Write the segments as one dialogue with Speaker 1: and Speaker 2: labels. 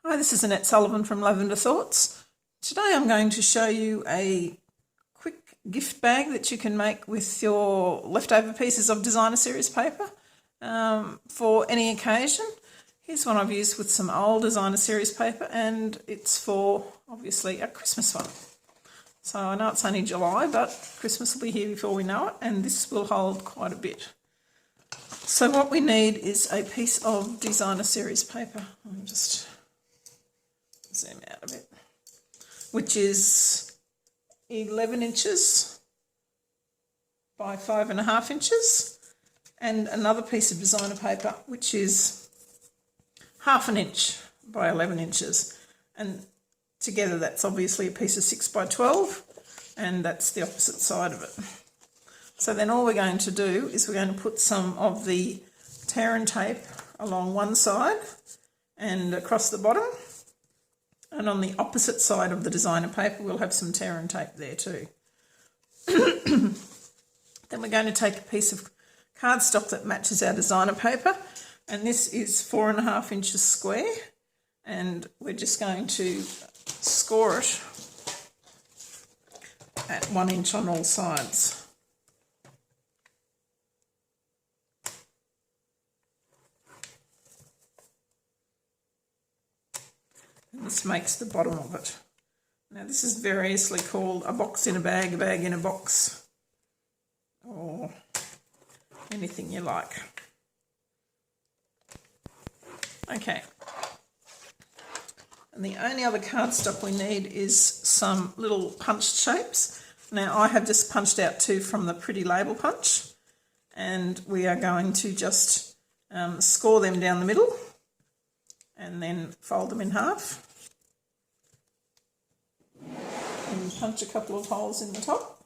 Speaker 1: Hi, this is Annette Sullivan from Lavender Thoughts. Today I'm going to show you a quick gift bag that you can make with your leftover pieces of designer series paper for any occasion. Here's one I've used with some old designer series paper, and it's for obviously a Christmas one. So I know it's only July, but Christmas will be here before we know it, and this will hold quite a bit. So what we need is a piece of designer series paper. I'll just zoom out a bit, which is 11 inches by 5.5 inches, and another piece of designer paper which is 1/2 inch by 11 inches, and together that's obviously a piece of 6 by 12, and that's the opposite side of it. So then all we're going to do is we're going to put some of the tear and tape along one side and across the bottom, and on the opposite side of the designer paper we'll have some tear and tape there too. Then we're going to take a piece of cardstock that matches our designer paper, and this is 4.5 inches square, and we're just going to score it at 1 inch on all sides. And this makes the bottom of it. Now this is variously called a box in a bag in a box, or anything you like. Okay. And the only other cardstock we need is some little punched shapes. Now I have just punched out 2 from the Pretty Label punch, and we are going to just score them down the middle and then fold them in half and punch a couple of holes in the top.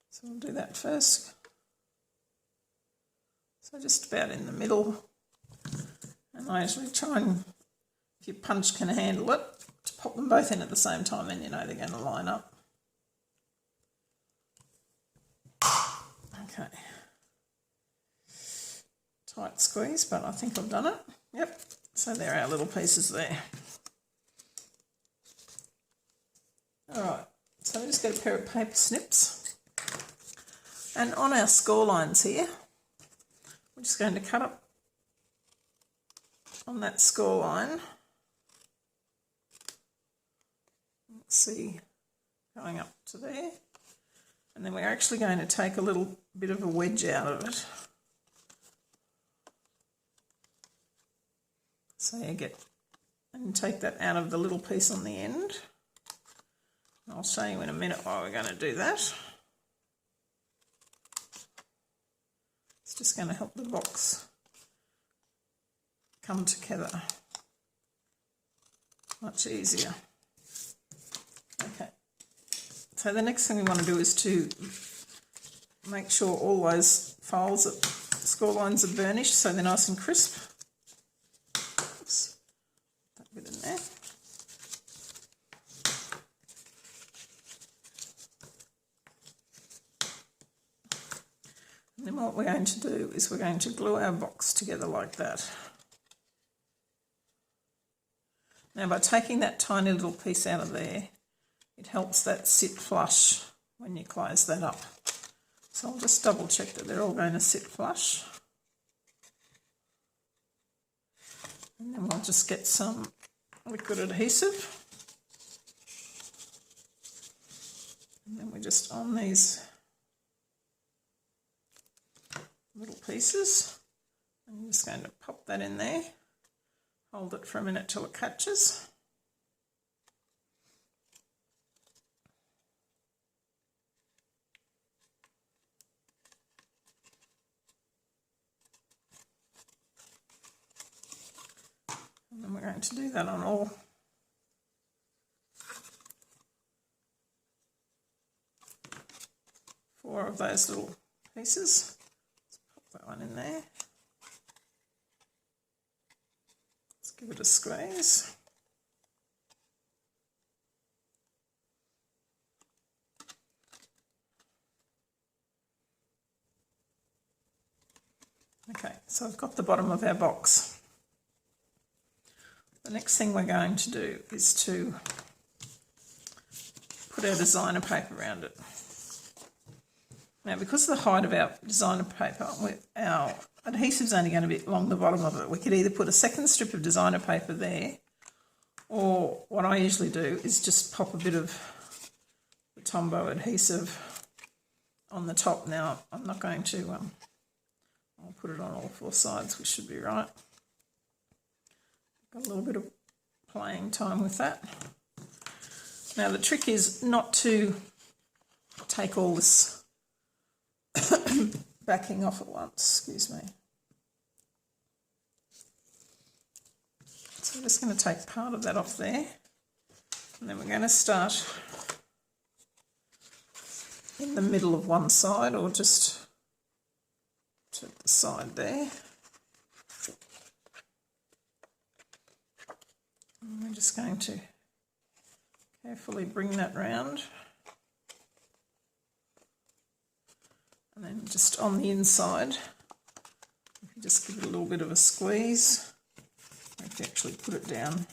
Speaker 1: So we'll do that first. So just about in the middle, and I usually try and, if your punch can handle it, to pop them both in at the same time, then you know they're going to line up. Okay. Tight squeeze, but I think I've done it. Yep, so there are our little pieces there. Alright, so we just get a pair of paper snips, and on our score lines here, we're just going to cut up on that score line. Let's see, going up to there, and then we're actually going to take a little bit of a wedge out of it. So you get, and take that out of the little piece on the end. I'll show you in a minute why we're going to do that. It's just going to help the box come together much easier. Okay, so the next thing we want to do is to make sure all those folds, score lines are burnished so they're nice and crisp. Oops, that bit in there. And then what we're going to do is we're going to glue our box together like that. Now by taking that tiny little piece out of there, it helps that sit flush when you close that up. So I'll just double check that they're all going to sit flush. And then we'll just get some liquid adhesive. And then we're just on these little pieces. I'm just going to pop that in there, hold it for a minute till it catches. And then we're going to do that on all 4 of those little pieces. Let's pop that one in there. Let's give it a squeeze. Okay, so I've got the bottom of our box. The next thing we're going to do is to put our designer paper around it. Now, because of the height of our designer paper, our adhesive's only going to be along the bottom of it. We could either put a second strip of designer paper there, or what I usually do is just pop a bit of the Tombow adhesive on the top. Now, I'm not going to, I'll put it on all four sides, which should be right. Got a little bit of playing time with that. Now, the trick is not to take all this backing off at once, excuse me. So I'm just going to take part of that off there, and then we're going to start in the middle of one side, or just to the side there. And we're just going to carefully bring that round. And then just on the inside, if you just give it a little bit of a squeeze, if you actually put it down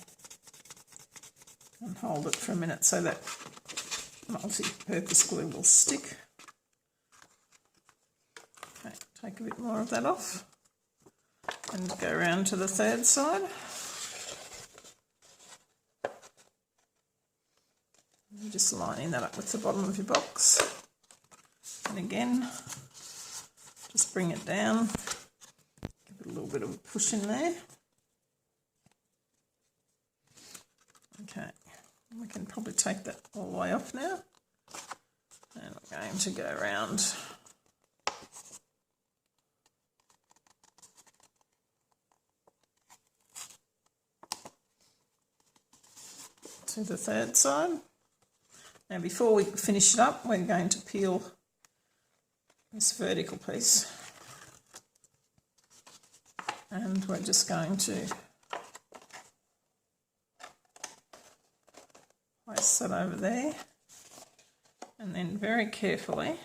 Speaker 1: and hold it for a minute so that multi-purpose glue will stick. Okay, take a bit more of that off and go around to the third side. And just lining that up with the bottom of your box. And again, just bring it down, give it a little bit of a push in there. Okay, we can probably take that all the way off now. And we're going to go around to the third side. Now, before we finish it up, we're going to peel this vertical piece, and we're just going to place that over there, and then very carefully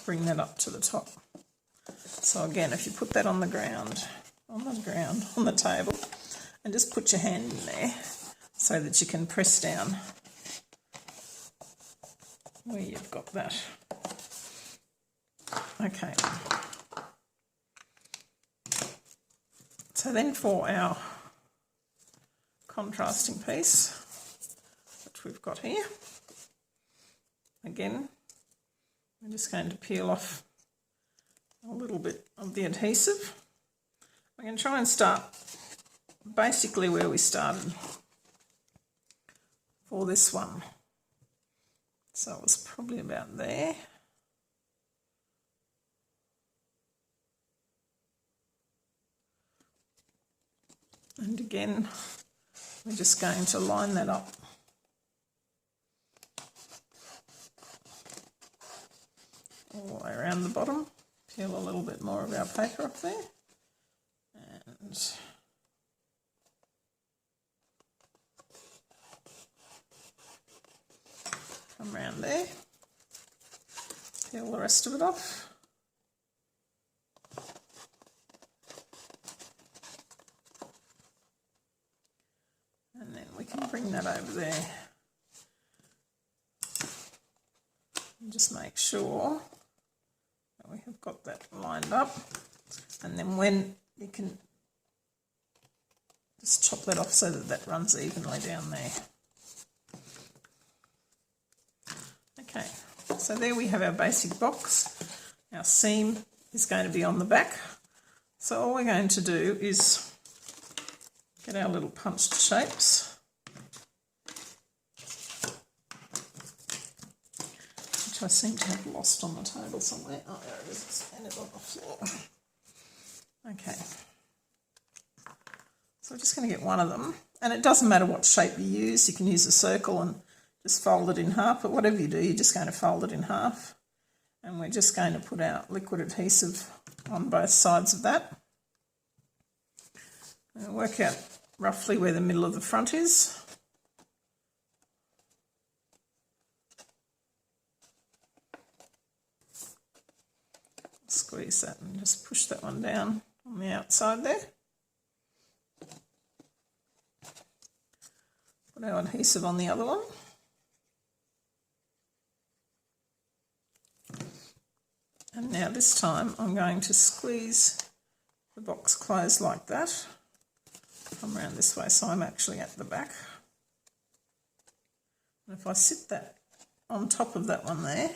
Speaker 1: bring that up to the top. So again, if you put that on the table, and just put your hand in there so that you can press down where you've got that. Okay. So then for our contrasting piece, which we've got here, again, we're just going to peel off a little bit of the adhesive. We're going to try and start basically where we started for this one. So it was probably about there. And again, we're just going to line that up. All the way around the bottom. Peel a little bit more of our paper up there. And come round there, peel the rest of it off. And then we can bring that over there. And just make sure that we have got that lined up. And then when you can just chop that off so that that runs evenly down there. Okay, so there we have our basic box. Our seam is going to be on the back. So all we're going to do is get our little punched shapes, which I seem to have lost on the table somewhere. Oh, there it is, it's landed on the floor. Okay, so we're just going to get one of them, and it doesn't matter what shape you use. You can use a circle and just fold it in half, but whatever you do, you're just going to fold it in half. And we're just going to put our liquid adhesive on both sides of that. And work out roughly where the middle of the front is. squeeze that and just push that one down on the outside there. Put our adhesive on the other one. And now this time I'm going to squeeze the box closed like that. Come around this way so I'm actually at the back. And if I sit that on top of that one there,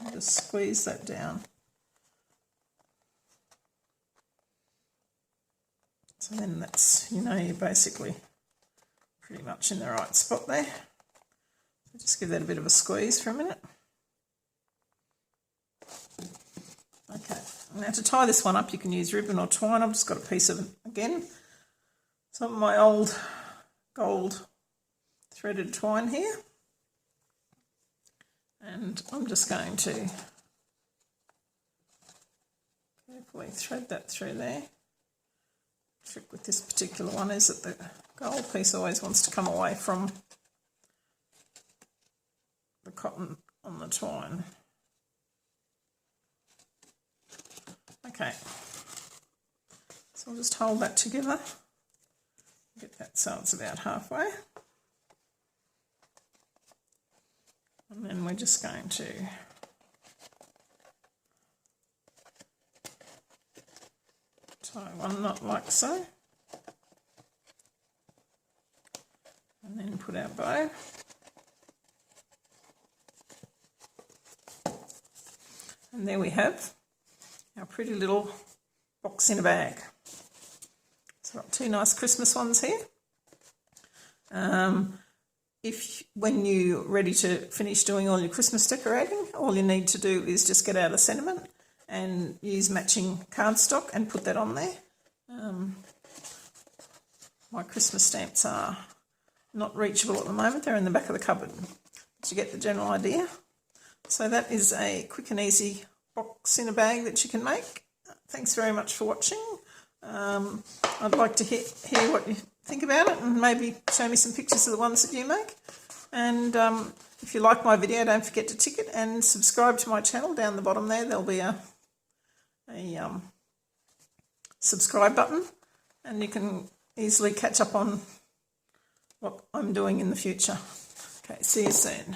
Speaker 1: I'll just squeeze that down. So then that's, you know, you're basically pretty much in the right spot there. So just give that a bit of a squeeze for a minute. Okay, now to tie this one up you can use ribbon or twine. I've just got a piece of, again, some of my old gold threaded twine here. And I'm just going to carefully thread that through there. The trick with this particular one is that the gold piece always wants to come away from the cotton on the twine. Okay, so I'll just hold that together, get that so it's about halfway, and then we're just going to tie one knot like so, and then put our bow. And there we have our pretty little box in a bag. So I've got two nice Christmas ones here. When you're ready to finish doing all your Christmas decorating, all you need to do is just get out a sentiment and use matching cardstock and put that on there. My Christmas stamps are not reachable at the moment, they're in the back of the cupboard. But you get the general idea. So that is a quick and easy box in a bag that you can make. Thanks very much for watching. I'd like to hear what you think about it and maybe show me some pictures of the ones that you make. And if you like my video, don't forget to tick it and subscribe to my channel. Down the bottom there, there'll be a subscribe button, and you can easily catch up on what I'm doing in the future. Okay, see you soon.